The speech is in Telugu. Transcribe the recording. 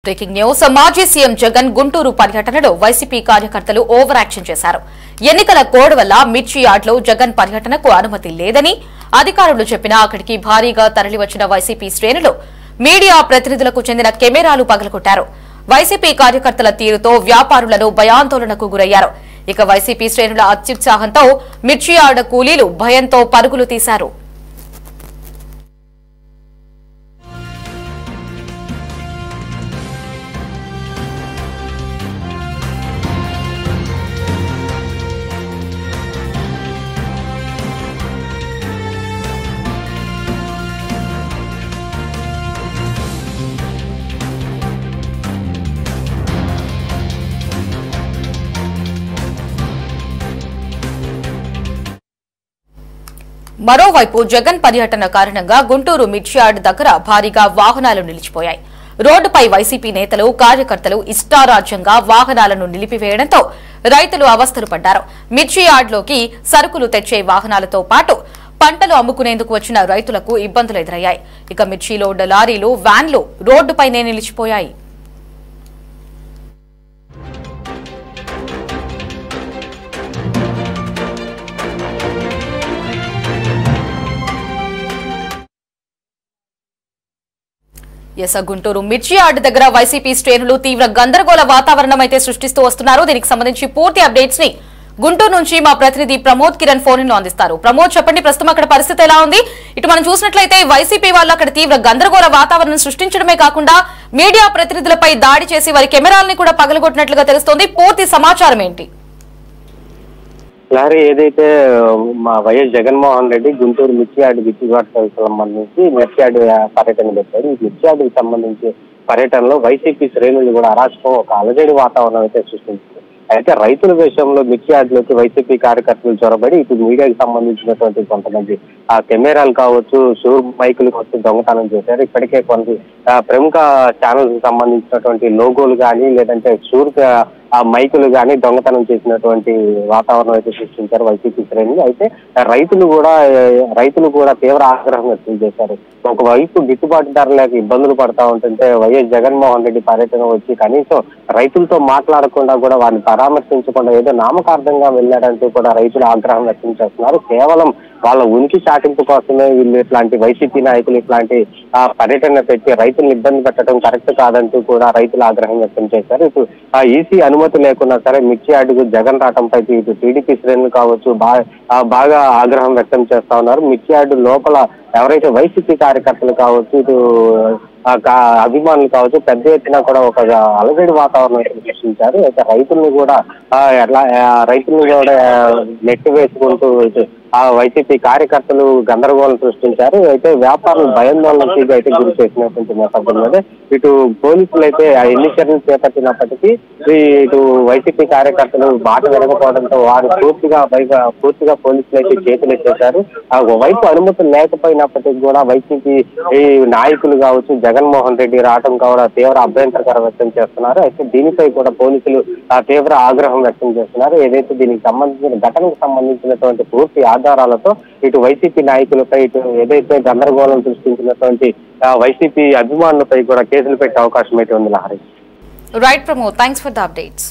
Breaking news. మాజీ సీఎం జగన్ గుంటూరు పర్యటనలో వైసీపీ కార్యకర్తలు ఓవర్ యాక్షన్ చేశారు. ఎన్నికల కోడ్ వల్ల మిర్చి యార్డ్లో జగన్ పర్యటనకు అనుమతి లేదని అధికారులు చెప్పినా అక్కడికి భారీగా తరలివచ్చిన వైసీపీ శ్రేణులు మీడియా ప్రతినిధులకు చెందిన కెమెరాలు పగలగొట్టారు. వైసీపీ కార్యకర్తల తీరుతో వ్యాపారులను భయాందోళనకు గురయ్యారు. ఇక వైసీపీ శ్రేణుల అత్యుత్సాహంతో మిర్చి యార్డ్ కూలీలు భయంతో పరుగులు తీశారు. మరోవైపు జగన్ పర్యటన కారణంగా గుంటూరు మిర్చి యార్డ్ దగ్గర భారీగా వాహనాలు నిలిచిపోయాయి. రోడ్డుపై వైసీపీ నేతలు కార్యకర్తలు ఇష్టారాజ్యంగా వాహనాలను నిలిపివేయడంతో రైతులు అవస్థలు పడ్డారు. మిర్చి యార్డ్లోకి సరుకులు తెచ్చే వాహనాలతో పాటు పంటలు అమ్ముకునేందుకు వచ్చిన రైతులకు ఇబ్బందులు ఎదురయ్యాయి. ఇక మిర్చి లోడ్ లారీలు, వ్యాన్లు రోడ్డుపైనే నిలిచిపోయాయి. గుంటూరు మిర్చి యార్డ్ దగ్గర వైసీపీ శ్రేణులు తీవ్ర గందరగోళ వాతావరణం అయితే సృష్టిస్తూ వస్తున్నారు. దీనికి సంబంధించి పూర్తి అప్డేట్స్ ని గుంటూరు నుంచి మా ప్రతినిధి ప్రమోద్ కిరణ్ ఫోన్ లో అందిస్తారు. ప్రమోద్, చెప్పండి, ప్రస్తుతం అక్కడ పరిస్థితి ఎలా ఉంది? ఇటు మనం చూసినట్లయితే వైసీపీ వాళ్ళు అక్కడ తీవ్ర గందరగోళ వాతావరణం సృష్టించడమే కాకుండా మీడియా ప్రతినిధులపై దాడి చేసి వారి కెమెరాలని కూడా పగలగొట్టినట్లుగా తెలుస్తోంది. పూర్తి సమాచారం ఏంటి? లారీ ఏదైతే మా వైఎస్ జగన్మోహన్ రెడ్డి గుంటూరు మిర్చి యార్డ్ గిట్టుబాటుకు సంబంధించి మిర్చి యార్డ్ పర్యటన పెట్టారు. ఈ మిర్చి యార్డుకి సంబంధించి పర్యటనలో వైసీపీ శ్రేణులు కూడా అరాచకం, ఒక అలజడి వాతావరణం అయితే సృష్టించింది. అయితే రైతుల విషయంలో మిర్చి యార్డ్లోకి వైసీపీ కార్యకర్తలు చొరబడి ఇటు మీడియాకి సంబంధించినటువంటి కొంతమంది ఆ కెమెరాలు కావచ్చు, షూర్ మైకులు కావచ్చు దొంగతనం చేశారు. ఇప్పటికే కొన్ని ప్రముఖ ఛానల్స్ సంబంధించినటువంటి లోగోలు కానీ లేదంటే షూర్ ఆ మైకులు కానీ దొంగతనం చేసినటువంటి వాతావరణం అయితే సృష్టించారు వైసీపీ శ్రేణులు. అయితే రైతులు కూడా తీవ్ర ఆగ్రహం వ్యక్తం చేశారు. ఒకవైపు గిట్టుబాటు ధర లేక ఇబ్బందులు పడతా ఉంటుంటే వైఎస్ జగన్మోహన్ రెడ్డి పర్యటన వచ్చి కనీసం రైతులతో మాట్లాడకుండా కూడా వారిని పరామర్శించకుండా ఏదో నామకార్థంగా వెళ్ళాడంటూ కూడా రైతులు ఆగ్రహం వ్యక్తం చేస్తున్నారు. కేవలం వాళ్ళ ఉనికి చాటింపు కోసమే వీళ్ళు ఇట్లాంటి వైసీపీ నాయకులు ఇట్లాంటి పర్యటన పెట్టి రైతులను ఇబ్బంది పెట్టడం కరెక్ట్ కాదంటూ కూడా రైతులు ఆగ్రహం వ్యక్తం చేశారు. ఇటు ఈసీ అనుమతి లేకున్నా సరే మిర్చి యార్డుకు జగన్ రావడంపై ఇటు టీడీపీ శ్రేణులు కావచ్చు బాగా ఆగ్రహం వ్యక్తం చేస్తా ఉన్నారు. మిర్చి యార్డు లోపల ఎవరైతే వైసీపీ కార్యకర్తలు కావచ్చు, ఇటు అభిమానులు కావచ్చు పెద్ద ఎత్తున కూడా ఒక అలజడి వాతావరణం సృష్టించారు. అయితే రైతులను కూడా నెట్టి వేసుకుంటూ ఆ వైసీపీ కార్యకర్తలు గందరగోళం సృష్టించారు. అయితే వ్యాపారులు భయాందోళనకి అయితే గురి చేసినటువంటి నేపథ్యంలోనే ఇటు పోలీసులు అయితే ఎన్ని చర్యలు చేపట్టినప్పటికీ ఇటు వైసీపీ కార్యకర్తలు మాట వినకపోవడంతో వారు పూర్తిగా పోలీసులు అయితే చేతులు ఎత్తేశారు. వైపు అనుమతులు లేకపోయినప్పటికీ కూడా వైసీపీ నాయకులు కావచ్చు జగన్మోహన్ రెడ్డి రావడం కూడా తీవ్ర అభ్యంతరకరం వ్యక్తం చేస్తున్నారు. అయితే దీనిపై కూడా పోలీసులు తీవ్ర ఆగ్రహం వ్యక్తం చేస్తున్నారు. ఏదైతే దీనికి సంబంధించిన ఘటనకు సంబంధించినటువంటి పూర్తి ఆధారాలతో ఇటు వైసీపీ నాయకులపై ఇటు ఏదైతే గందరగోళం సృష్టించినటువంటి వైసీపీ అభిమానులపై కూడా కేసులు పెట్టే అవకాశం అయితే ఉంది. Lahari. Right Pramod, thanks for the updates.